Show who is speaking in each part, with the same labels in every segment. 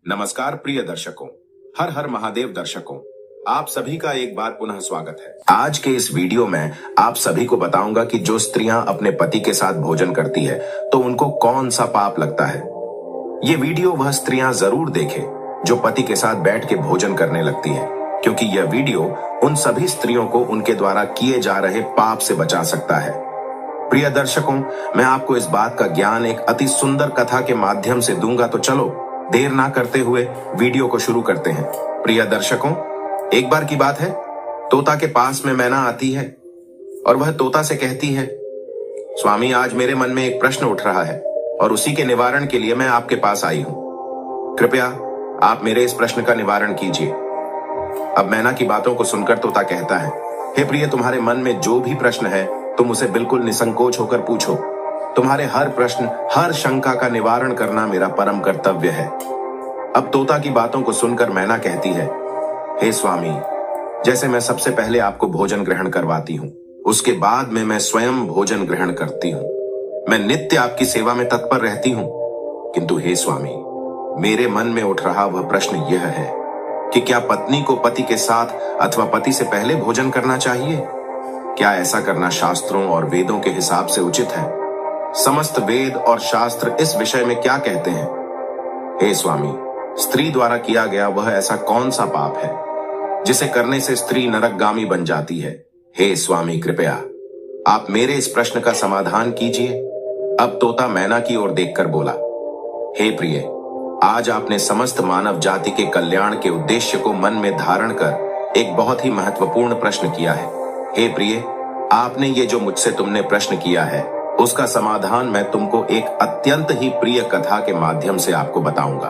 Speaker 1: नमस्कार प्रिय दर्शकों, हर हर महादेव दर्शकों, आप सभी का एक बार पुनः स्वागत है। आज के इस वीडियो में आप सभी को बताऊंगा कि जो स्त्रियां अपने पति के साथ भोजन करती है तो उनको कौन सा पाप लगता है। ये वीडियो वह स्त्रियां जरूर देखें जो पति के साथ बैठ के भोजन करने लगती है, क्योंकि यह वीडियो उन सभी स्त्रियों को उनके द्वारा किए जा रहे पाप से बचा सकता है। प्रिय दर्शकों, मैं आपको इस बात का ज्ञान एक अति सुंदर कथा के माध्यम से दूंगा, तो चलो देर ना करते हुए वीडियो को शुरू करते हैं। प्रिय दर्शकों, एक बार की बात है, तोता के पास में मैना आती है और वह तोता से कहती है, स्वामी आज मेरे मन में एक प्रश्न उठ रहा है और उसी के निवारण के लिए मैं आपके पास आई हूं। कृपया आप मेरे इस प्रश्न का निवारण कीजिए। अब मैना की बातों को सुनकर तोता कहता है, हे प्रिय, तुम्हारे मन में जो भी प्रश्न है तुम उसे बिल्कुल निसंकोच होकर पूछो। तुम्हारे हर प्रश्न, हर शंका का निवारण करना मेरा परम कर्तव्य है। अब तोता की बातों को सुनकर मैना कहती है, हे स्वामी, जैसे मैं सबसे पहले आपको भोजन ग्रहण करवाती हूँ, उसके बाद में मैं स्वयं भोजन ग्रहण करती हूँ। मैं नित्य आपकी सेवा में तत्पर रहती हूँ, किंतु हे स्वामी, मेरे मन में उठ रहा वह प्रश्न यह है कि क्या पत्नी को पति के साथ अथवा पति से पहले भोजन करना चाहिए? क्या ऐसा करना शास्त्रों और वेदों के हिसाब से उचित है? समस्त वेद और शास्त्र इस विषय में क्या कहते हैं? हे स्वामी, स्त्री द्वारा किया गया वह ऐसा कौन सा पाप है जिसे करने से स्त्री नरकगामी बन जाती है? हे स्वामी, कृपया आप मेरे इस प्रश्न का समाधान कीजिए। अब तोता मैना की ओर देखकर बोला, हे प्रिय, आज आपने समस्त मानव जाति के कल्याण के उद्देश्य को मन में धारण कर एक बहुत ही महत्वपूर्ण प्रश्न किया है। हे प्रिय, आपने ये जो मुझसे तुमने प्रश्न किया है उसका समाधान मैं तुमको एक अत्यंत ही प्रिय कथा के माध्यम से आपको बताऊंगा।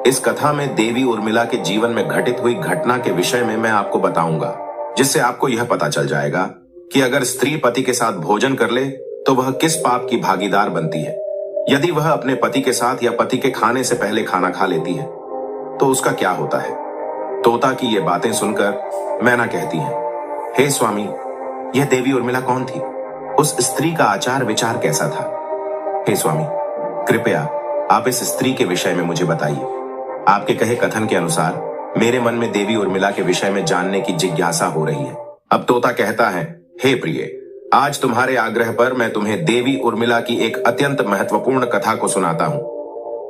Speaker 1: इस कथा में देवी उर्मिला के जीवन में घटित हुई घटना के विषय में मैं आपको बताऊंगा, जिससे आपको यह पता चल जाएगा कि अगर स्त्री पति के साथ भोजन कर ले तो वह किस पाप की भागीदार बनती है। यदि वह अपने पति के साथ या पति के खाने से पहले खाना खा लेती है तो उसका क्या होता है। तोता की ये बातें सुनकर मैना कहती है, हे स्वामी, यह देवी उर्मिला कौन थी? उस स्त्री का आचार विचार कैसा था? हे स्वामी, कृपया आप इस स्त्री के विषय में मुझे बताइए। आपके कहे कथन के अनुसार मेरे मन में देवी उर्मिला के विषय में जानने की जिज्ञासा हो रही है। अब तोता कहता है, हे प्रिय, आज तुम्हारे आग्रह पर मैं तुम्हें देवी उर्मिला की एक अत्यंत महत्वपूर्ण कथा को सुनाता हूं।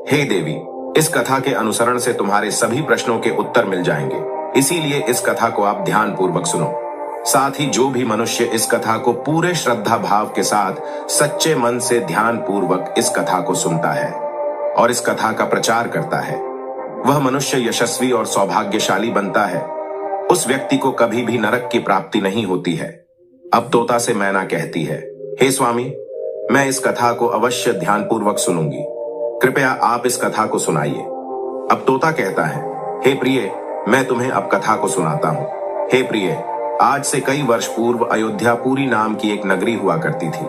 Speaker 1: हे देवी, इस कथा के अनुसरण से तुम्हारे सभी प्रश्नों के उत्तर मिल जाएंगे, इसीलिए इस कथा को आप ध्यान पूर्वक सुनो। साथ ही जो भी मनुष्य इस कथा को पूरे श्रद्धा भाव के साथ सच्चे मन से ध्यान पूर्वक इस कथा को सुनता है और इस कथा का प्रचार करता है, वह मनुष्य यशस्वी और सौभाग्यशाली बनता है। उस व्यक्ति को कभी भी नरक की प्राप्ति नहीं होती है। अब तोता से मैना कहती है, हे स्वामी, मैं इस कथा को अवश्य ध्यान पूर्वक सुनूंगी। कृपया आप इस कथा को सुनाइए। अब तोता कहता है, हे प्रिय, मैं तुम्हें अब कथा को सुनाता हूं। हे प्रिय, आज से कई वर्ष पूर्व अयोध्यापुरी नाम की एक नगरी हुआ करती थी।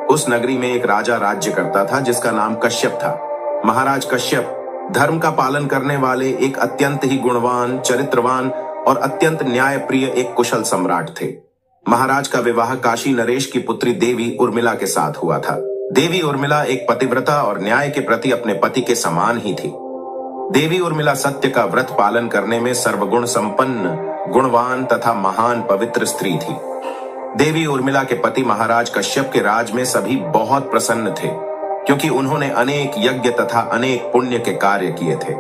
Speaker 1: उस नगरी में एक राजा राज्य करता था जिसका नाम कश्यप था। महाराज कश्यप धर्म का पालन करने वाले एक अत्यंत ही गुणवान, चरित्रवान और अत्यंत न्यायप्रिय एक कुशल सम्राट थे। महाराज का विवाह काशी नरेश की पुत्री देवी उर्मिला के साथ हुआ था। देवी उर्मिला एक पतिव्रता और न्याय के प्रति अपने पति के समान ही थी। देवी उर्मिला सत्य का व्रत पालन करने में सर्वगुण संपन्न, गुणवान तथा महान पवित्र स्त्री थी। देवी उर्मिला के पति महाराज कश्यप के राज में सभी बहुत प्रसन्न थे, क्योंकि उन्होंने अनेक यज्ञ तथा अनेक पुण्य के कार्य किए थे।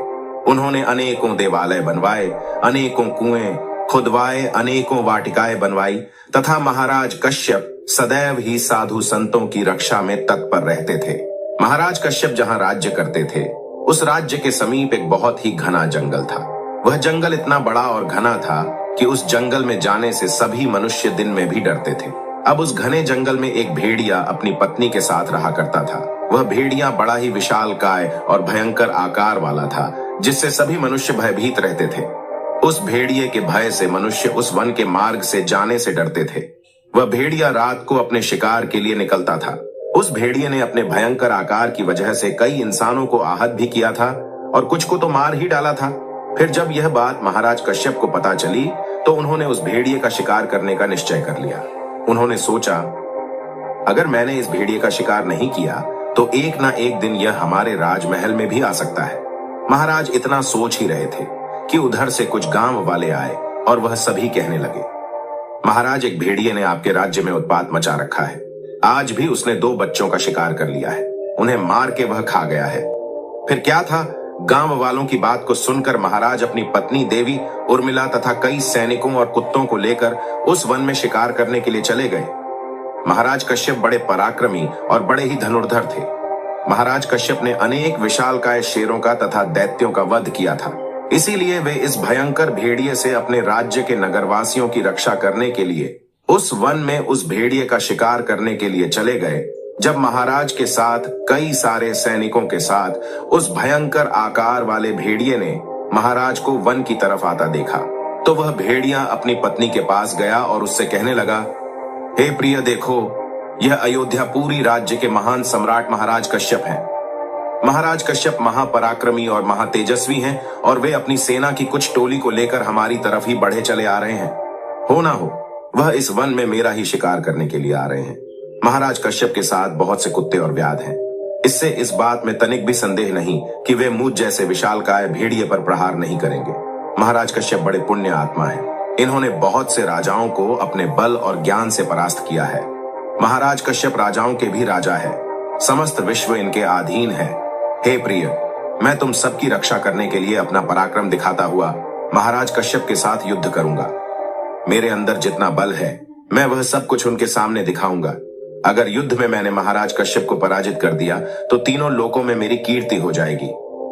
Speaker 1: उन्होंने अनेकों देवालय बनवाए, अनेकों कुएं खुदवाए, अनेकों वाटिकाएं बनवाई तथा महाराज कश्यप सदैव ही साधु संतों की रक्षा में तत्पर रहते थे। महाराज कश्यप जहां राज्य करते थे उस राज्य के समीप एक बहुत ही घना जंगल था। वह जंगल इतना बड़ा और घना था कि उस जंगल में जाने से सभी मनुष्य दिन में भी डरते थे। अब उस घने जंगल में एक भेड़िया अपनी पत्नी के साथ रहा करता था। वह भेड़िया बड़ा ही विशालकाय और भयंकर आकार वाला था, जिससे सभी मनुष्य भयभीत रहते थे। उस भेड़िए के भय से मनुष्य उस वन के मार्ग से जाने से डरते थे। वह भेड़िया रात को अपने शिकार के लिए निकलता था। उस भेड़िए ने अपने भयंकर आकार की वजह से कई इंसानों को आहत भी किया था और कुछ को तो मार ही डाला था। फिर जब यह बात महाराज कश्यप को पता चली तो उन्होंने उस भेड़िए का शिकार करने का निश्चय कर लिया। उन्होंने सोचा, अगर मैंने इस भेड़िए का शिकार नहीं किया तो एक ना एक दिन यह हमारे राजमहल में भी आ सकता है। महाराज इतना सोच ही रहे थे कि उधर से कुछ गांव वाले आए और वह सभी कहने लगे, महाराज, एक भेड़िए ने आपके राज्य में उत्पात मचा रखा है। आज भी उसने 2 बच्चों का शिकार कर लिया है। उन्हें मार के वह खा गया है। फिर क्या था, गांव वालों की बात को सुनकर महाराज अपनी पत्नी देवी उर्मिला तथा कई सैनिकों और कुत्तों को लेकर उस वन में शिकार करने के लिए चले गए। महाराज कश्यप बड़े पराक्रमी और बड़े ही धनुर्धर थे। महाराज कश्यप ने अनेक विशालकाय शेरों का तथा दैत्यों का वध किया था। इसीलिए वे इस भयंकर भेड़िए से अपने राज्य के नगरवासियों की रक्षा करने के लिए उस वन में उस भेड़िए का शिकार करने के लिए चले गए। जब महाराज के साथ कई सारे सैनिकों के साथ उस भयंकर आकार वाले भेड़िए ने महाराज को वन की तरफ आता देखा, तो वह भेड़िया अपनी पत्नी के पास गया और उससे कहने लगा, हे प्रिय, देखो, यह अयोध्यापुरी राज्य के महान सम्राट महाराज कश्यप हैं। महाराज कश्यप महापराक्रमी और महातेजस्वी हैं और वे अपनी सेना की कुछ टोली को लेकर हमारी तरफ ही बढ़े चले आ रहे हैं। हो ना हो, वह इस वन में मेरा ही शिकार करने के लिए आ रहे हैं। महाराज कश्यप के साथ बहुत से कुत्ते और व्याध हैं। इससे इस बात में तनिक भी संदेह नहीं कि वे मुझ जैसे विशालकाय भेड़िए पर प्रहार नहीं करेंगे। महाराज कश्यप बड़े पुण्य आत्मा हैं। इन्होंने बहुत से राजाओं को अपने बल और ज्ञान से परास्त किया है। महाराज कश्यप राजाओं के भी राजा है। समस्त विश्व इनके अधीन है। हे प्रिय, मैं तुम सबकी रक्षा करने के लिए अपना पराक्रम दिखाता हुआ महाराज कश्यप के साथ युद्ध करूंगा। मेरे अंदर जितना बल है, मैं वह सब कुछ उनके सामने दिखाऊंगा। अगर युद्ध में मैंने महाराज कश्यप को पराजित कर दिया तो तीनों लोकों में मेरी कीर्ति हो जाएगी।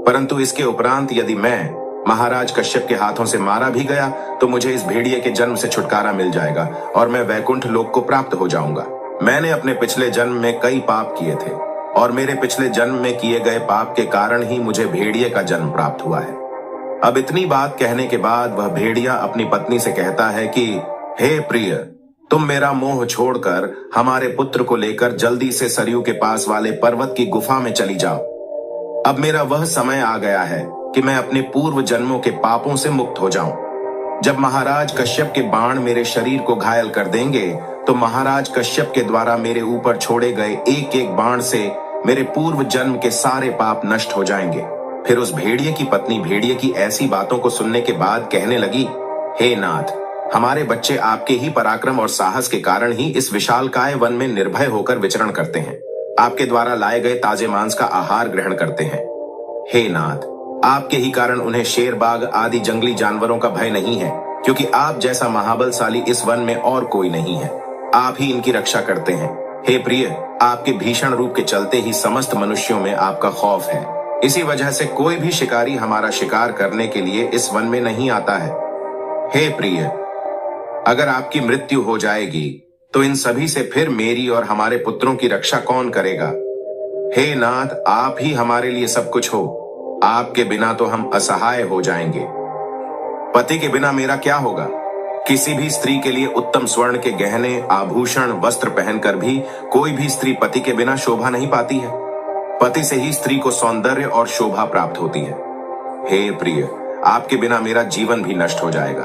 Speaker 1: परंतु इसके उपरांत यदि मैं महाराज कश्यप के हाथों से मारा भी गया तो मुझे इस भेड़िए के जन्म से छुटकारा मिल जाएगा और मैं वैकुंठ लोक को प्राप्त हो जाऊंगा। मैंने अपने पिछले जन्म में कई पाप किए थे और मेरे पिछले जन्म में किए गए पाप के कारण ही मुझे भेड़िए का जन्म प्राप्त हुआ है। अब इतनी बात कहने के बाद वह भेड़िया अपनी पत्नी से कहता है कि हे प्रिय, तुम मेरा मोह छोड़कर हमारे पुत्र को लेकर जल्दी से सरयू के पास वाले पर्वत की गुफा में चली जाओ। अब मेरा वह समय आ गया है कि मैं अपने पूर्व जन्मों के पापों से मुक्त हो जाऊं। जब महाराज कश्यप के बाण मेरे शरीर को घायल कर देंगे तो महाराज कश्यप के द्वारा मेरे ऊपर छोड़े गए एक एक बाण से मेरे पूर्व जन्म के सारे पाप नष्ट हो जाएंगे। फिर उस भेड़िए की पत्नी भेड़िए की ऐसी बातों को सुनने के बाद कहने लगी, हे नाथ, हमारे बच्चे आपके ही पराक्रम और साहस के कारण ही इस विशालकाय वन में निर्भय होकर विचरण करते हैं। आपके द्वारा लाए गए ताजे मांस का आहार ग्रहण करते हैं। हे नाथ, आपके ही कारण उन्हें शेर, बाघ आदि जंगली जानवरों का भय नहीं है, क्योंकि आप जैसा महाबलशाली इस वन में और कोई नहीं है। आप ही इनकी रक्षा करते हैं। हे प्रिय, आपके भीषण रूप के चलते ही समस्त मनुष्यों में आपका खौफ है। इसी वजह से कोई भी शिकारी हमारा शिकार करने के लिए इस वन में नहीं आता है। हे प्रिय, अगर आपकी मृत्यु हो जाएगी तो इन सभी से फिर मेरी और हमारे पुत्रों की रक्षा कौन करेगा? हे नाथ, आप ही हमारे लिए सब कुछ हो। आपके बिना तो हम असहाय हो जाएंगे। पति के बिना मेरा क्या होगा? किसी भी स्त्री के लिए उत्तम स्वर्ण के गहने, आभूषण, वस्त्र पहनकर भी कोई भी स्त्री पति के बिना शोभा नहीं पाती है। पति से ही स्त्री को सौंदर्य और शोभा प्राप्त होती है। हे प्रिय, आपके बिना मेरा जीवन भी नष्ट हो जाएगा।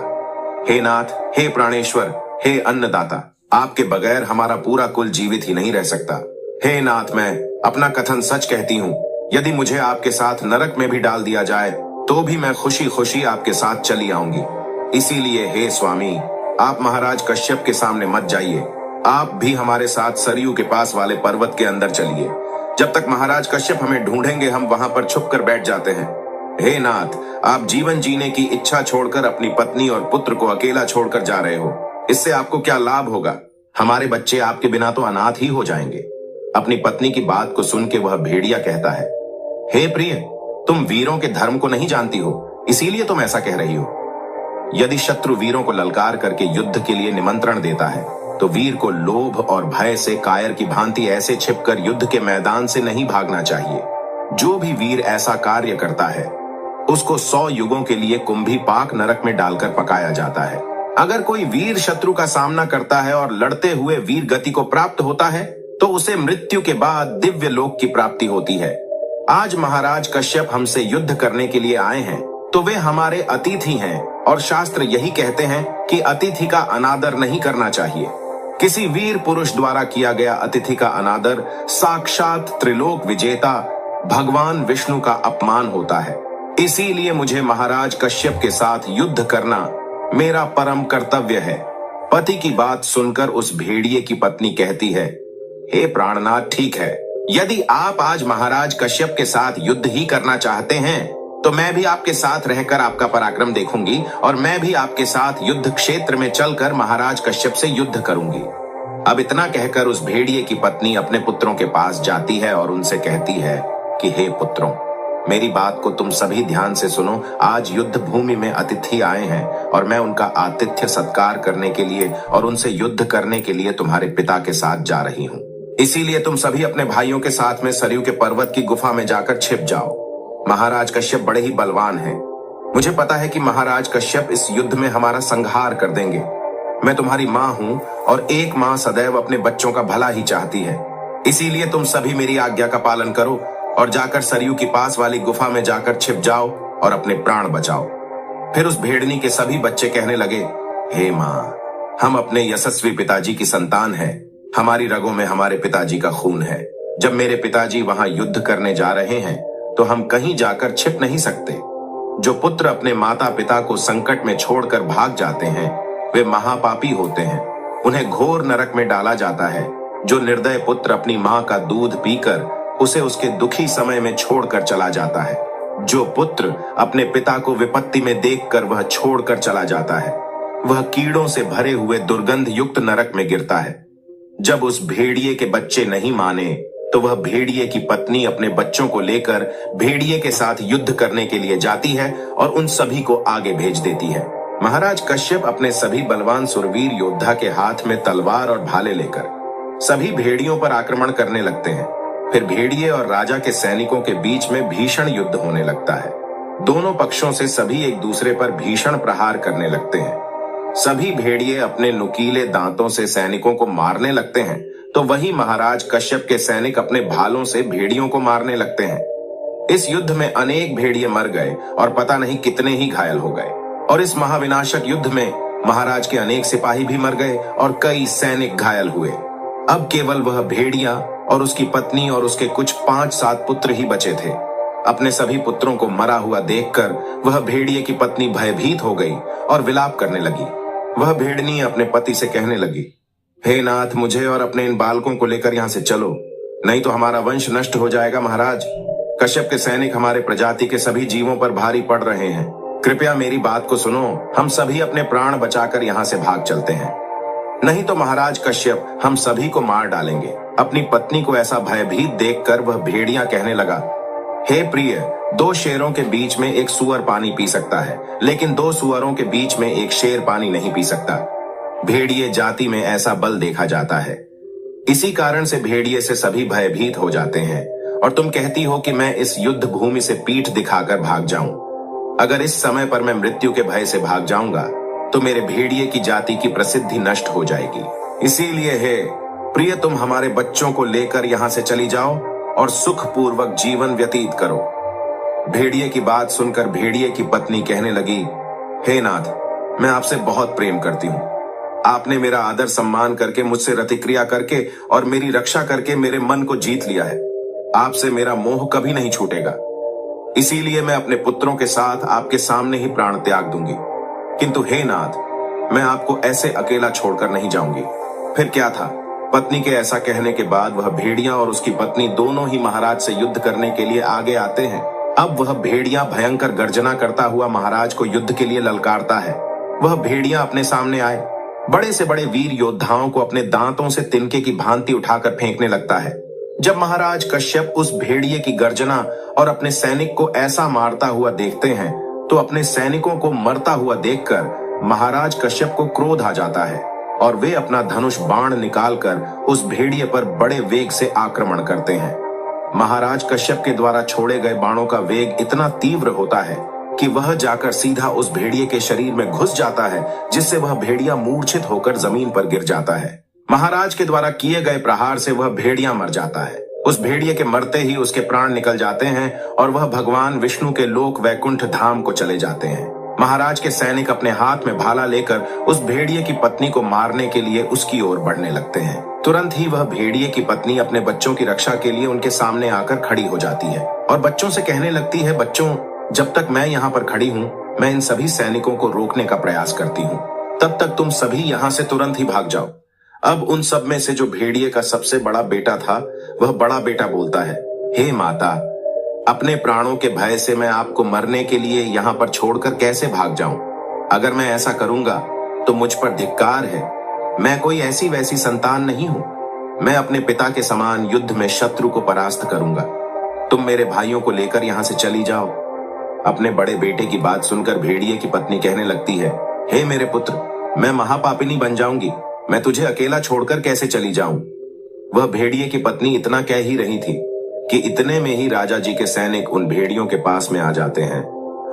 Speaker 1: हे नाथ, हे प्राणेश्वर, हे अन्नदाता, आपके बगैर हमारा पूरा कुल जीवित ही नहीं रह सकता। हे नाथ, मैं अपना कथन सच कहती हूँ। यदि मुझे आपके साथ नरक में भी डाल दिया जाए तो भी मैं खुशी खुशी आपके साथ चली आऊंगी। इसीलिए हे स्वामी, आप महाराज कश्यप के सामने मत जाइए। आप भी हमारे साथ सरयू के पास वाले पर्वत के अंदर चलिए। जब तक महाराज कश्यप हमें ढूंढेंगे हम वहां पर छुप कर बैठ जाते हैं। हे नाथ, आप जीवन जीने की इच्छा छोड़कर अपनी पत्नी और पुत्र को अकेला छोड़कर जा रहे हो। इससे आपको क्या लाभ होगा? हमारे बच्चे आपके बिना तो अनाथ ही हो जाएंगे। अपनी पत्नी की बात को सुन के वह भेड़िया कहता है, हे प्रिय, तुम वीरों के धर्म को नहीं जानती हो, इसीलिए तुम ऐसा कह रही हो। यदि शत्रु वीरों को ललकार करके युद्ध के लिए निमंत्रण देता है तो वीर को लोभ और भय से कायर की भांति ऐसे छिपकर युद्ध के मैदान से नहीं भागना चाहिए। जो भी वीर ऐसा कार्य करता है उसको 100 युगों के लिए कुंभी पाक नरक में डालकर पकाया जाता है। अगर कोई वीर शत्रु का सामना करता है और लड़ते हुए वीर गति को प्राप्त होता है तो उसे मृत्यु के बाद दिव्य लोक की प्राप्ति होती है। आज महाराज कश्यप हमसे युद्ध करने के लिए आए हैं तो वे हमारे अतिथि हैं और शास्त्र यही कहते हैं कि अतिथि का अनादर नहीं करना चाहिए। किसी वीर पुरुष द्वारा किया गया अतिथि का अनादर साक्षात त्रिलोक विजेता भगवान विष्णु का अपमान होता है। इसीलिए मुझे महाराज कश्यप के साथ युद्ध करना मेरा परम कर्तव्य है। पति की बात सुनकर उस भेड़िए की पत्नी कहती है, हे प्राणनाथ, ठीक है, यदि आप आज महाराज कश्यप के साथ युद्ध ही करना चाहते हैं तो मैं भी आपके साथ रहकर आपका पराक्रम देखूंगी और मैं भी आपके साथ युद्ध क्षेत्र में चलकर महाराज कश्यप से युद्ध करूंगी। अब इतना कहकर उस भेड़िए की पत्नी अपने पुत्रों के पास जाती है और उनसे कहती है कि हे पुत्रों, मेरी बात को तुम सभी ध्यान से सुनो। आज युद्ध भूमि में अतिथि आए हैं और मैं उनका आतिथ्य सत्कार करने के लिए और उनसे युद्ध करने के लिए तुम्हारे पिता के साथ जा रही हूँ। इसीलिए तुम सभी अपने भाइयों के साथ में सरयू के पर्वत की गुफा में जाकर छिप जाओ। महाराज कश्यप बड़े ही बलवान हैं। मुझे पता है कि महाराज कश्यप इस युद्ध में हमारा संहार कर देंगे। मैं तुम्हारी माँ हूँ और एक माँ सदैव अपने बच्चों का भला ही चाहती है। इसीलिए तुम सभी मेरी आज्ञा का पालन करो और जाकर सरयू की पास वाली गुफा में जाकर छिप जाओ और अपने प्राण बचाओ। फिर उस भेड़नी के सभी बच्चे कहने लगे, हे माँ, हम अपने यशस्वी पिताजी की संतान हैं। हमारी रगों में हमारे पिताजी का खून है। जब मेरे पिताजी वहां युद्ध करने जा रहे हैं तो हम कहीं जाकर छिप नहीं सकते। जो पुत्र अपने माता पिता को संकट में छोड़कर भाग जाते हैं वे महापापी होते हैं। उन्हें घोर नरक में डाला जाता है। जो निर्दय पुत्र अपनी माँ का दूध पीकर उसे उसके दुखी समय में छोड़कर चला जाता है, जो पुत्र अपने पिता को विपत्ति में देखकर वह छोड़कर चला जाता है, वह कीड़ों से भरे हुए दुर्गंध युक्त नरक में गिरता है। जब उस भेड़िए के बच्चे नहीं माने तो वह भेड़िए की पत्नी अपने बच्चों को लेकर भेड़िए के साथ युद्ध करने के लिए जाती है और उन सभी को आगे भेज देती है। महाराज कश्यप अपने सभी बलवान सुरवीर योद्धा के हाथ में तलवार और भाले लेकर सभी भेड़ियों पर आक्रमण करने लगते हैं। फिर भेड़िए और राजा के सैनिकों के बीच में भीषण युद्ध होने लगता है। दोनों पक्षों से सभी एक दूसरे पर भीषण प्रहार करने लगते हैं। सभी भेड़िए अपने नुकीले दांतों से सैनिकों को मारने लगते हैं तो वही महाराज कश्यप के सैनिक अपने भालों से भेड़ियों को मारने लगते हैं। इस युद्ध में अनेक भेड़िए मर गए और पता नहीं कितने ही घायल हो गए। और इस महाविनाशक युद्ध में महाराज के अनेक सिपाही भी मर गए और कई सैनिक घायल हुए। अब केवल वह भेड़िया और उसकी पत्नी और उसके कुछ 5-7 पुत्र ही बचे थे। अपने सभी पुत्रों को मरा हुआ देखकर वह भेड़िए की पत्नी भयभीत हो गई और विलाप करने लगी। वह भेड़नी अपने पति से कहने लगी, हे नाथ, मुझे और अपने इन बालकों को लेकर यहाँ से चलो, नहीं तो हमारा वंश नष्ट हो जाएगा। महाराज कश्यप के सैनिक हमारे प्रजाति के सभी जीवों पर भारी पड़ रहे हैं। कृपया मेरी बात को सुनो, हम सभी अपने प्राण बचाकर यहाँ से भाग चलते हैं, नहीं तो महाराज कश्यप हम सभी को मार डालेंगे। अपनी पत्नी को ऐसा भयभीत देखकर वह भेड़िया कहने लगा, हे प्रिय, 2 शेरों के बीच में एक सुअर पानी पी सकता है, लेकिन 2 सुअरों के बीच में एक शेर पानी नहीं पी सकता। भेड़िए जाति में ऐसा बल देखा जाता है। इसी कारण से भेड़िए से सभी भयभीत हो जाते हैं और तुम कहती हो कि मैं इस युद्ध भूमि से पीठ दिखाकर भाग जाऊं। अगर इस समय पर मैं मृत्यु के भय से भाग जाऊंगा तो मेरे भेड़िए की जाति की प्रसिद्धि नष्ट हो जाएगी। इसीलिए हे प्रिय, तुम हमारे बच्चों को लेकर यहाँ से चली जाओ और सुखपूर्वक जीवन व्यतीत करो। भेड़िए की बात सुनकर भेड़िए की पत्नी कहने लगी, हे नाथ, मैं आपसे बहुत प्रेम करती हूँ। आपने मेरा आदर सम्मान करके, मुझसे रतिक्रिया करके और मेरी रक्षा करके मेरे मन को जीत लिया है। आपसे मेरा मोह कभी नहीं छूटेगा। इसीलिए मैं अपने पुत्रों के साथ आपके सामने ही प्राण त्याग दूंगी। किंतु हे नाथ, मैं आपको ऐसे अकेला छोड़कर नहीं जाऊंगी। फिर क्या था, पत्नी के ऐसा कहने के बाद वह भेड़िया और उसकी पत्नी दोनों ही महाराज से युद्ध करने के लिए आगे आते हैं। अब वह भेड़िया भयंकर गर्जना करता हुआ महाराज को युद्ध के लिए ललकारता है। वह भेड़िया अपने सामने आए बड़े से बड़े वीर योद्धाओं को अपने दांतों से तिनके की भांति उठाकर फेंकने लगता है। जब महाराज कश्यप उस भेड़िए की गर्जना और अपने सैनिक को ऐसा मारता हुआ देखते हैं तो अपने सैनिकों को मरता हुआ देखकर महाराज कश्यप को क्रोध आ जाता है और वे अपना धनुष बाण निकालकर उस भेड़िए पर बड़े वेग से आक्रमण करते हैं। महाराज कश्यप के द्वारा छोड़े गए बाणों का वेग इतना तीव्र होता है कि वह जाकर सीधा उस भेड़िए के शरीर में घुस जाता है, जिससे वह भेड़िया मूर्छित होकर जमीन पर गिर जाता है। महाराज के द्वारा किए गए प्रहार से वह भेड़िया मर जाता है। उस भेड़िए के मरते ही उसके प्राण निकल जाते हैं और वह भगवान विष्णु के लोक वैकुंठ धाम को चले जाते हैं। महाराज के सैनिक अपने हाथ में भाला लेकर उस भेड़िए की पत्नी को मारने के लिए उसकी ओर बढ़ने लगते हैं। तुरंत ही वह भेड़िए की पत्नी अपने बच्चों की रक्षा के लिए उनके सामने आकर खड़ी हो जाती है और बच्चों से कहने लगती है, बच्चों, जब तक मैं यहाँ पर खड़ी हूँ, मैं इन सभी सैनिकों को रोकने का प्रयास करती हूँ। तब तक तुम सभी यहाँ से तुरंत ही भाग जाओ। अब उन सब में से जो भेड़िए का सबसे बड़ा बेटा था, वह बड़ा बेटा बोलता है, हे माता, अपने प्राणों के भय से मैं आपको मरने के लिए यहाँ पर छोड़कर कैसे भाग जाऊं? अगर मैं ऐसा करूंगा तो मुझ पर धिक्कार है। मैं कोई ऐसी वैसी संतान नहीं हूं। मैं अपने पिता के समान युद्ध में शत्रु को परास्त करूंगा। तुम मेरे भाइयों को लेकर यहाँ से चली जाओ। अपने बड़े बेटे की बात सुनकर भेड़िए की पत्नी कहने लगती है, हे मेरे पुत्र, मैं महापापिनी बन जाऊंगी। मैं तुझे अकेला छोड़कर कैसे चली जाऊं? वह भेड़िए की पत्नी इतना कह ही रही थी कि इतने में ही राजा जी के सैनिक उन भेड़ियों के पास में आ जाते हैं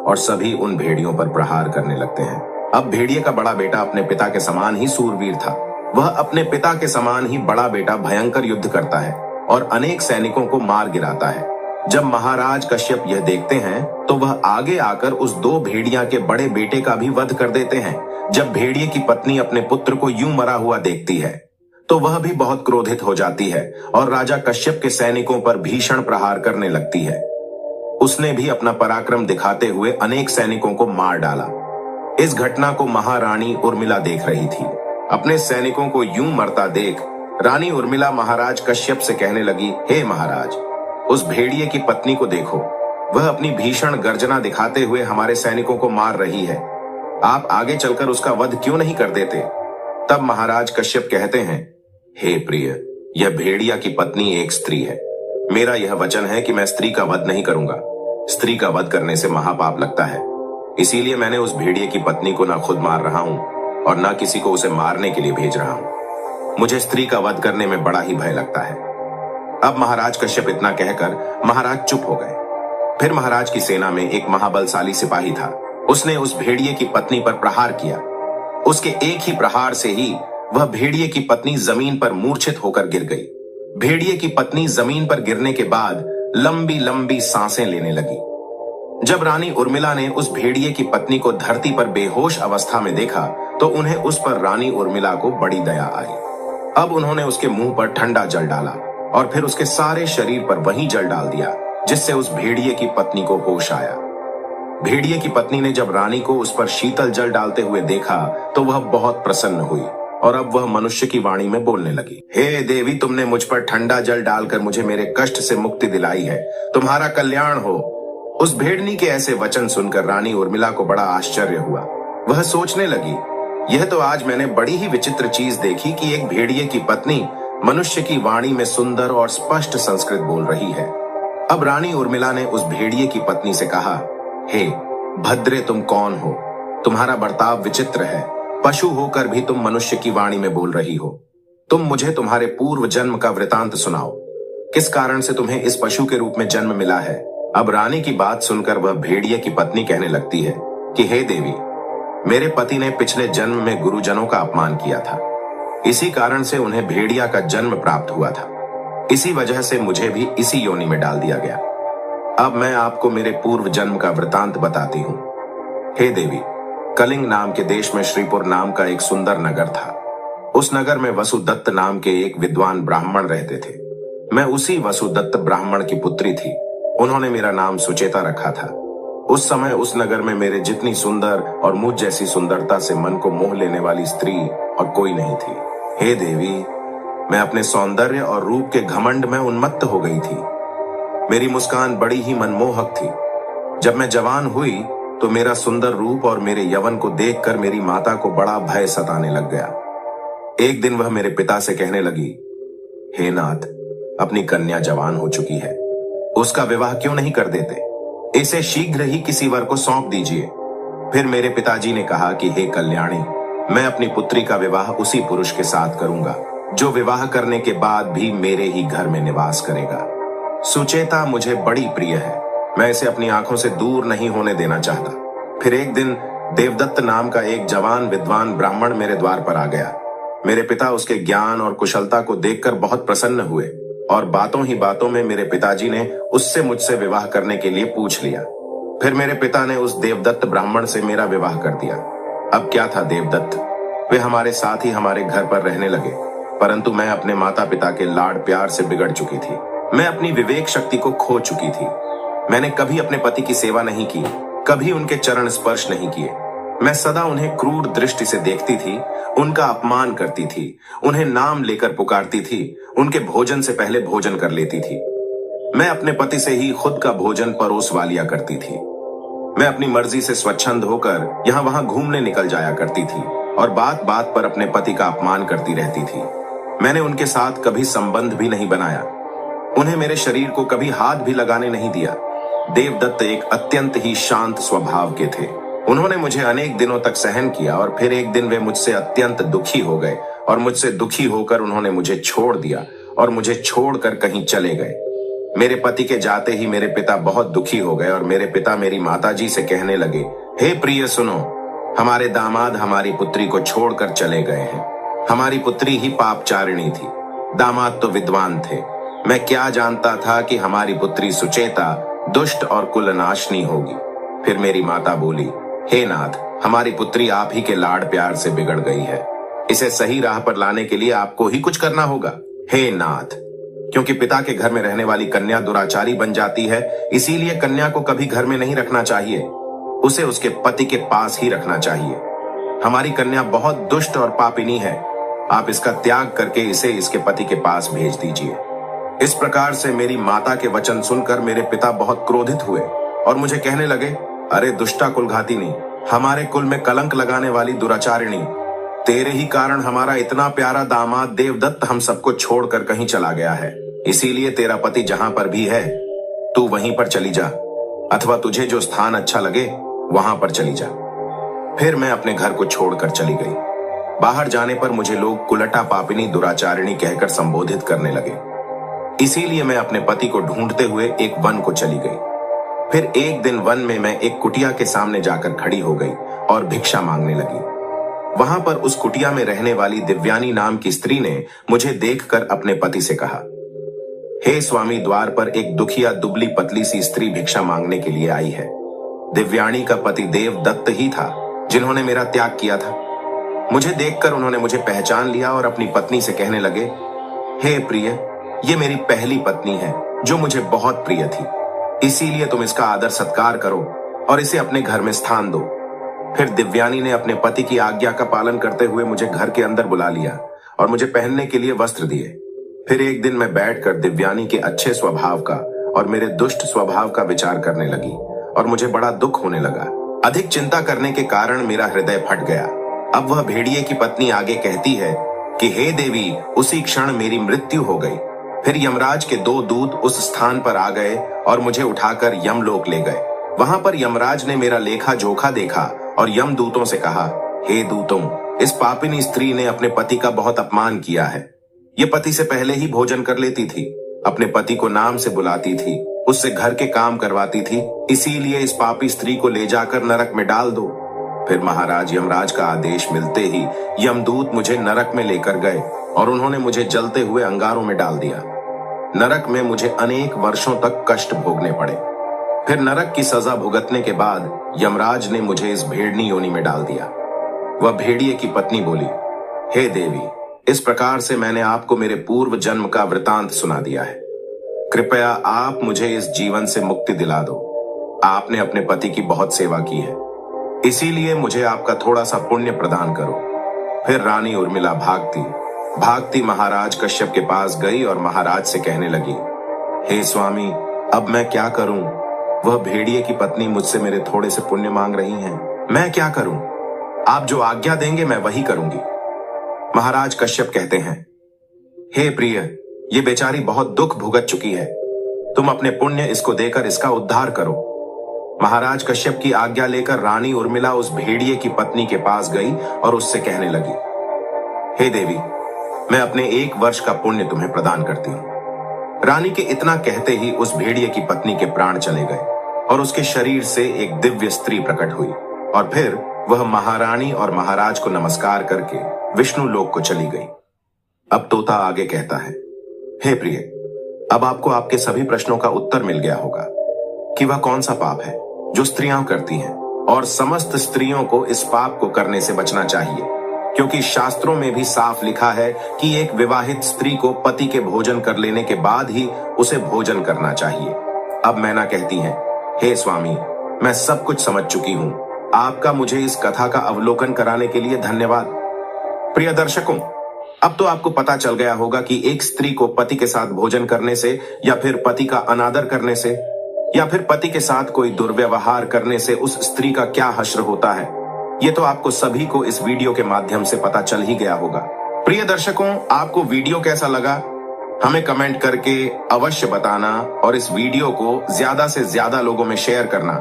Speaker 1: और सभी उन भेड़ियों पर प्रहार करने लगते हैं। अब भेड़िए का बड़ा बेटा अपने पिता के समान ही सूरवीर था। वह अपने पिता के समान ही बड़ा बेटा भयंकर युद्ध करता है और अनेक सैनिकों को मार गिराता है। जब महाराज कश्यप यह देखते हैं तो वह आगे आकर उस दो भेड़िया के बड़े बेटे का भी वध कर देते हैं। जब भेड़िए की पत्नी अपने पुत्र को यूं मरा हुआ देखती है तो वह भी बहुत क्रोधित हो जाती है और राजा कश्यप के सैनिकों पर भीषण प्रहार करने लगती है। उसने भी अपना पराक्रम दिखाते हुए अनेक सैनिकों को मार डाला। इस घटना को महारानी उर्मिला देख रही थी। अपने सैनिकों को यूं मरता देख रानी उर्मिला महाराज कश्यप से कहने लगी, हे महाराज, उस भेड़िए की पत्नी को देखो। वह अपनी भीषण गर्जना दिखाते हुए हमारे सैनिकों को मार रही है। आप आगे चलकर उसका वध क्यों नहीं कर देते? तब महाराज कश्यप कहते हैं, हे प्रिय, यह भेड़िया की पत्नी एक स्त्री है। मेरा यह वचन है कि मैं स्त्री का वध नहीं करूंगा। स्त्री का वध करने से महापाप लगता है। इसीलिए मैंने उस भेड़िए की पत्नी को ना खुद मार रहा हूं और ना किसी को उसे मारने के लिए भेज रहा हूं। मुझे स्त्री का वध करने में बड़ा ही भय लगता है। अब महाराज कश्यप इतना कहकर महाराज चुप हो गए। फिर महाराज की सेना में एक महाबलशाली सिपाही था। उसने उस भेड़िए की पत्नी पर प्रहार किया। उसके एक ही प्रहार से ही वह भेड़िए की पत्नी जमीन पर मूर्छित होकर गिर गई। भेड़िए की पत्नी जमीन पर गिरने के बाद लंबी लंबी सांसें लेने लगी। जब रानी उर्मिला ने उस भेड़िए की पत्नी को धरती पर बेहोश अवस्था में देखा तो उन्हें उस पर रानी उर्मिला को बड़ी दया आई। अब उन्होंने उसके मुंह पर ठंडा जल डाला और फिर उसके सारे शरीर पर वही जल डाल दिया, जिससे उस भेड़िए की पत्नी को होश आया। भेड़िए की पत्नी ने जब रानी को उस पर शीतल जल डालते हुए देखा तो वह बहुत प्रसन्न हुई और अब वह मनुष्य की वाणी में बोलने लगी, हे देवी, तुमने मुझ पर ठंडा जल डालकर मुझे मेरे कष्ट से मुक्ति दिलाई है। तुम्हारा कल्याण हो। उस भेड़नी के ऐसे वचन सुनकर रानी उर्मिला को बड़ा आश्चर्य हुआ। वह सोचने लगी, यह तो आज मैंने बड़ी ही विचित्र चीज देखी कि एक भेड़िए की पत्नी मनुष्य की वाणी में सुंदर और स्पष्ट संस्कृत बोल रही है। अब रानी उर्मिला ने उस भेड़िए की पत्नी से कहा, हे भद्रे, तुम कौन हो? तुम्हारा बर्ताव विचित्र है। पशु होकर भी तुम मनुष्य की वाणी में बोल रही हो। तुम मुझे तुम्हारे पूर्व जन्म का वृतांत सुनाओ। किस कारण से तुम्हें इस पशु के रूप में जन्म मिला है? अब रानी की बात सुनकर वह भेड़िए की पत्नी कहने लगती है कि हे देवी, मेरे पति ने पिछले जन्म में गुरुजनों का अपमान किया था। इसी कारण से उन्हें भेड़िया का जन्म प्राप्त हुआ था। इसी वजह से मुझे भी इसी योनि में डाल दिया गया। अब मैं आपको मेरे पूर्व जन्म का वृतांत बताती हूँ। हे देवी, कलिंग नाम के देश में श्रीपुर नाम का एक सुंदर नगर था। उस नगर में वसुदत्त नाम के एक विद्वान ब्राह्मण रहते थे। मैं उसी वसुदत्त ब्राह्मण की पुत्री थी। उन्होंने मेरा नाम सुचेता रखा था। उस समय उस नगर में मेरे जितनी सुंदर और मुझ जैसी सुंदरता से मन को मोह लेने वाली स्त्री और कोई नहीं थी। हे देवी, मैं अपने सौंदर्य और रूप के घमंड में उन्मत्त हो गई थी। मेरी मुस्कान बड़ी ही मनमोहक थी। जब मैं जवान हुई तो मेरा सुंदर रूप और मेरे यवन को देखकर मेरी माता को बड़ा भय सताने लग गया। एक दिन वह मेरे पिता से कहने लगी, हे नाथ, अपनी कन्या जवान हो चुकी है, उसका विवाह क्यों नहीं कर देते? इसे शीघ्र ही किसी वर को सौंप दीजिए। फिर मेरे पिताजी ने कहा कि हे कल्याणी, मैं अपनी पुत्री का विवाह उसी पुरुष के साथ करूंगा जो विवाह करने के बाद भी मेरे ही घर में निवास करेगा। सुचेता मुझे बड़ी प्रिय है। मैं इसे अपनी आंखों से दूर नहीं होने देना चाहता। फिर एक दिन देवदत्त नाम का एक जवान विद्वान ब्राह्मण मेरे द्वार पर आ गया। मेरे पिता उसके ज्ञान और कुशलता को देखकर बहुत प्रसन्न हुए और बातों ही बातों में मेरे पिताजी ने उससे मुझसे विवाह करने के लिए पूछ लिया। फिर मेरे पिता ने उस देवदत्त ब्राह्मण से मेरा विवाह कर दिया। अब क्या था देवदत्त, वे हमारे साथ ही हमारे घर पर रहने लगे, परंतु मैं अपने माता पिता के लाड़ प्यार से बिगड़ चुकी थी। मैं अपनी विवेक शक्ति को खो चुकी थी। मैंने कभी अपने पति की सेवा नहीं की, कभी उनके चरण स्पर्श नहीं किए। मैं सदा उन्हें क्रूर दृष्टि से देखती थी, उनका अपमान करती थी, उन्हें नाम लेकर पुकारती थी, उनके भोजन से पहले भोजन कर लेती थी। मैं अपने पति से ही खुद का भोजन परोसवा लिया करती थी। मैं अपनी मर्जी से स्वच्छंद होकर यहाँ वहां घूमने निकल जाया करती थी और बात बात पर अपने पति का अपमान करती रहती थी। मैंने उनके साथ कभी संबंध भी नहीं बनाया, उन्हें मेरे शरीर को कभी हाथ भी लगाने नहीं दिया। देवदत्त एक अत्यंत ही शांत स्वभाव के थे। उन्होंने मुझे अनेक दिनों तक सहन किया और फिर एक दिन वे मुझसे अत्यंत दुखी हो गए और मुझसे दुखी होकर उन्होंने मुझे छोड़ दिया और मुझे छोड़कर कहीं चले गए। मेरे पति के जाते ही मेरे पिता बहुत दुखी हो गए और मेरे पिता मेरी माताजी से कहने लगे, हे प्रिय सुनो, हमारे दामाद हमारी पुत्री को छोड़कर चले गए हैं। हमारी पुत्री ही पापचारिणी थी, दामाद तो विद्वान थे। मैं क्या जानता था कि हमारी पुत्री सुचेता दुष्ट और कुलनाशनी होगी। फिर मेरी माता बोली, हे नाथ, हमारी पुत्री आप ही के लाड प्यार से बिगड़ गई है, इसे सही राह पर लाने के लिए आपको ही कुछ करना होगा। हे नाथ, क्योंकि पिता के घर में रहने वाली कन्या दुराचारी बन जाती है, इसीलिए कन्या को कभी घर में नहीं रखना चाहिए, उसे उसके पति के पास ही रखना चाहिए। हमारी कन्या बहुत दुष्ट और पापिनी है, आप इसका त्याग करके इसे इसके पति के पास भेज दीजिए। इस प्रकार से मेरी माता के वचन सुनकर मेरे पिता बहुत क्रोधित हुए और मुझे कहने लगे, अरे दुष्टा कुलघातिनी, हमारे कुल में कलंक लगाने वाली दुराचारिणी, तेरे ही कारण हमारा इतना प्यारा दामाद देवदत्त हम सबको छोड़कर कहीं चला गया है। इसीलिए तेरा पति जहां पर भी है, तू वहीं पर चली जा, अथवा तुझे जो स्थान अच्छा लगे वहां पर चली जा। फिर मैं अपने घर को छोड़कर चली गई। बाहर जाने पर मुझे लोग कुलटा पापिनी दुराचारिणी कहकर संबोधित करने लगे। इसीलिए मैं अपने पति को ढूंढते हुए एक वन को चली गई। फिर एक दिन वन में मैं एक कुटिया के सामने जाकर खड़ी हो गई और भिक्षा मांगने लगी। वहां पर उस कुटिया में रहने वाली दिव्यानी नाम की स्त्री ने मुझे देखकर अपने पति से कहा, हे स्वामी, द्वार पर एक दुखिया दुबली पतली सी स्त्री भिक्षा मांगने के लिए आई है। दिव्यानी का पति देवदत्त ही था जिन्होंने मेरा त्याग किया था। मुझे देखकर उन्होंने मुझे पहचान लिया और अपनी पत्नी से कहने लगे, हे प्रिय, ये मेरी पहली पत्नी है जो मुझे बहुत प्रिय थी, इसीलिए तुम इसका आदर सत्कार करो और इसे अपने घर में स्थान दो। फिर दिव्यानी ने अपने पति की आज्ञा का पालन करते हुए मुझे घर के अंदर बुला लिया और मुझे पहनने के लिए वस्त्र दिए। फिर एक दिन मैं बैठकर दिव्यानी के अच्छे स्वभाव का और मेरे दुष्ट स्वभाव का विचार करने लगी और मुझे बड़ा दुख होने लगा। अधिक चिंता करने के कारण मेरा हृदय फट गया। अब वह भेड़िए की पत्नी आगे कहती है कि हे देवी, उसी क्षण मेरी मृत्यु हो गई। फिर यमराज के 2 दूत उस स्थान पर आ गए और मुझे उठाकर यमलोक ले गए। वहां पर यमराज ने मेरा लेखा जोखा देखा और यमदूतों से कहा, हे दूतों, इस पापिनी स्त्री ने अपने पति का बहुत अपमान किया है। ये पति से पहले ही भोजन कर लेती थी, अपने पति को नाम से बुलाती थी, उससे घर के काम करवाती थी, इसीलिए इस पापी स्त्री को ले जाकर नरक में डाल दो। फिर महाराज यमराज का आदेश मिलते ही यमदूत मुझे नरक में लेकर गए और उन्होंने मुझे जलते हुए अंगारों में डाल दिया। नरक में मुझे अनेक वर्षों तक कष्ट भोगने पड़े। फिर नरक की सजा भुगतने के बाद यमराज ने मुझे इस भेड़नी योनि में डाल दिया। वह भेड़िए की पत्नी बोली, हे देवी, इस प्रकार से मैंने आपको मेरे पूर्व जन्म का वृतांत सुना दिया है। कृपया आप मुझे इस जीवन से मुक्ति दिला दो। आपने अपने पति की बहुत सेवा की है, इसीलिए मुझे आपका थोड़ा सा पुण्य प्रदान करो। फिर रानी उर्मिला भागती महाराज कश्यप के पास गई और महाराज से कहने लगी, हे स्वामी, अब मैं क्या करूं? वह भेड़िए की पत्नी मुझसे मेरे थोड़े से पुण्य मांग रही हैं। मैं क्या करूं? आप जो आज्ञा देंगे मैं वही करूंगी। महाराज कश्यप कहते हैं, हे प्रिय, ये बेचारी बहुत दुख भुगत चुकी है, तुम अपने पुण्य इसको देकर इसका उद्धार करो। महाराज कश्यप की आज्ञा लेकर रानी उर्मिला उस भेड़िए की पत्नी के पास गई और उससे कहने लगी, हे देवी, मैं अपने 1 वर्ष का पुण्य तुम्हें प्रदान करती हूं। रानी के इतना कहते ही उस भेड़िए की पत्नी के प्राण चले गए और उसके शरीर से एक दिव्य स्त्री प्रकट हुई और फिर वह महारानी और महाराज को नमस्कार करके विष्णु लोक को चली गई। अब तोता आगे कहता है, हे प्रिय, अब आपको आपके सभी प्रश्नों का उत्तर मिल गया होगा कि वह कौन सा पाप है जो स्त्रियां करती हैं, और समस्त स्त्रियों को इस पाप को करने से बचना चाहिए, क्योंकि शास्त्रों में भी साफ लिखा है कि एक विवाहित स्त्री को पति के भोजन कर लेने के बाद ही उसे भोजन करना चाहिए। अब मैना कहती हैं, हे स्वामी, मैं सब कुछ समझ चुकी हूँ। आपका मुझे इस कथा का अवलोकन कराने के लिए धन्यवाद। प्रिय दर्शकों, अब तो आपको पता चल गया होगा कि एक स्त्री को पति के साथ भोजन करने से, या फिर पति का अनादर करने से, या फिर पति के साथ कोई दुर्व्यवहार करने से उस स्त्री का क्या हश्र होता है। ये तो आपको सभी को इस वीडियो के माध्यम से पता चल ही गया होगा। प्रिय दर्शकों, आपको वीडियो कैसा लगा हमें कमेंट करके अवश्य बताना, और इस वीडियो को ज्यादा से ज्यादा लोगों में शेयर करना,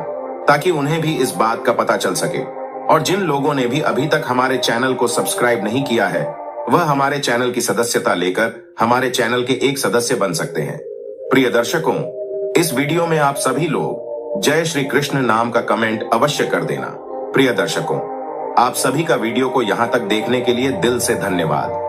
Speaker 1: ताकि उन्हें भी इस बात का पता चल सके। और जिन लोगों ने भी अभी तक हमारे चैनल को सब्सक्राइब नहीं किया है, वह हमारे चैनल की सदस्यता लेकर हमारे चैनल के एक सदस्य बन सकते हैं। प्रिय दर्शकों, इस वीडियो में आप सभी लोग जय श्री कृष्ण नाम का कमेंट अवश्य कर देना। प्रिय दर्शकों, आप सभी का वीडियो को यहां तक देखने के लिए दिल से धन्यवाद।